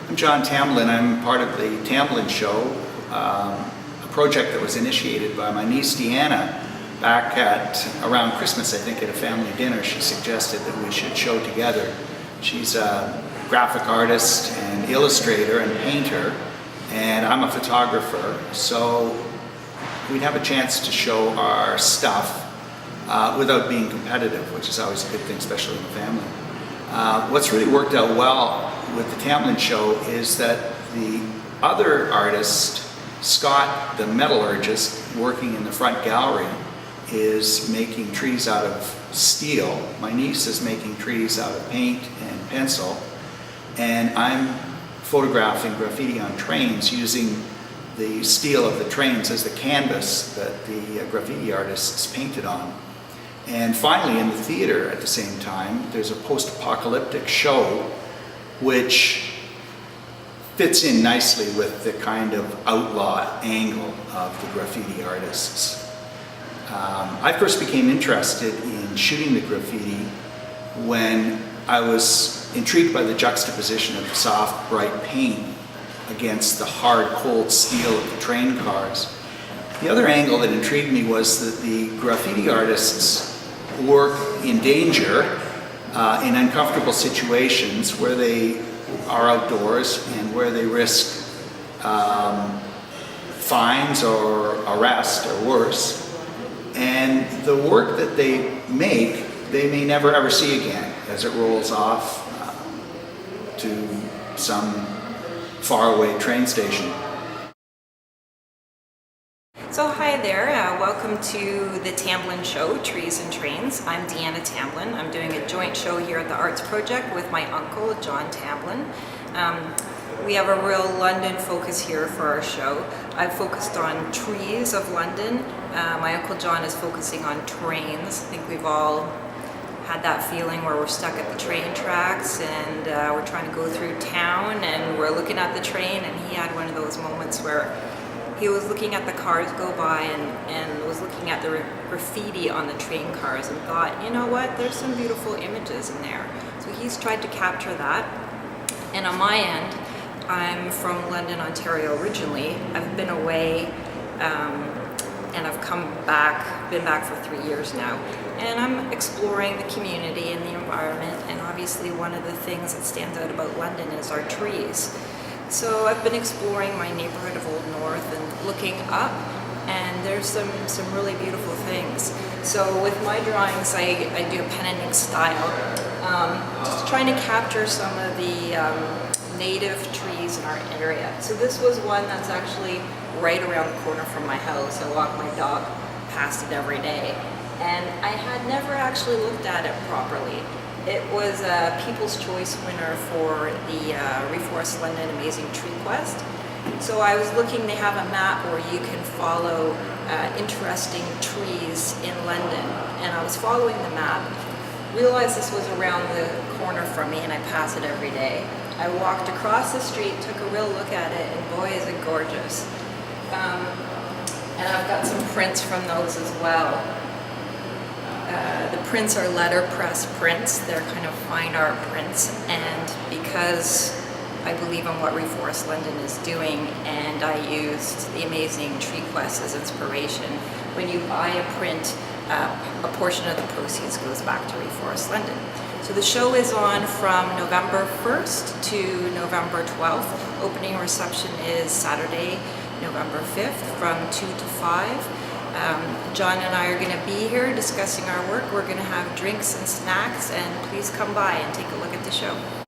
I'm John Tamblyn. I'm part of the Tamblyn Show, a project that was initiated by my niece Deanna back at around Christmas, I think, at a family dinner. She suggested that we should show together. She's a graphic artist and illustrator and painter, and I'm a photographer, so we'd have a chance to show our stuff without being competitive, which is always a good thing, especially in the family. What's really worked out well with the Tamblyn Show is that the other artist, Scott, the metallurgist, working in the front gallery, is making trees out of steel. My niece is making trees out of paint and pencil, and I'm photographing graffiti on trains using the steel of the trains as the canvas that the graffiti artists painted on. And finally, in the theater at the same time, there's a post-apocalyptic show which fits in nicely with the kind of outlaw angle of the graffiti artists. I first became interested in shooting the graffiti when I was intrigued by the juxtaposition of the soft, bright paint against the hard, cold steel of the train cars. The other angle that intrigued me was that the graffiti artists work in danger, in uncomfortable situations where they are outdoors and where they risk fines or arrest or worse. And the work that they make, they may never ever see again as it rolls off to some faraway train station. So hi there, welcome to the Tamblyn Show, Trees and Trains. I'm Deanna Tamblyn. I'm doing a joint show here at the Arts Project with my uncle, John Tamblyn. We have a real London focus here for our show. I've focused on trees of London. My uncle John is focusing on trains. I think we've all had that feeling where we're stuck at the train tracks and we're trying to go through town and we're looking at the train, and he had one of those moments where he was looking at the cars go by and was looking at the graffiti on the train cars and thought, you know what, there's some beautiful images in there. So he's tried to capture that. And on my end, I'm from London, Ontario originally. I've been away and I've been back for 3 years now. And I'm exploring the community and the environment, and obviously one of the things that stands out about London is our trees. So I've been exploring my neighborhood of Old North and looking up, and there's some really beautiful things. So with my drawings, I do a pen and ink style, just trying to capture some of the native trees in our area. So this was one that's actually right around the corner from my house. I walk my dog past it every day, and I had never actually looked at it properly. It was a People's Choice winner for the Reforest London Amazing Tree Quest. So I was looking, they have a map where you can follow interesting trees in London. And I was following the map, realized this was around the corner from me, and I pass it every day. I walked across the street, took a real look at it, and boy, is it gorgeous. And I've got some prints from those as well. The prints are letterpress prints. They're kind of fine art prints, and because I believe in what Reforest London is doing, and I used the Amazing Tree Quest as inspiration, when you buy a print, a portion of the proceeds goes back to Reforest London. So the show is on from November 1st to November 12th. Opening reception is Saturday, November 5th from 2 to 5. John and I are going to be here discussing our work. We're going to have drinks and snacks, and please come by and take a look at the show.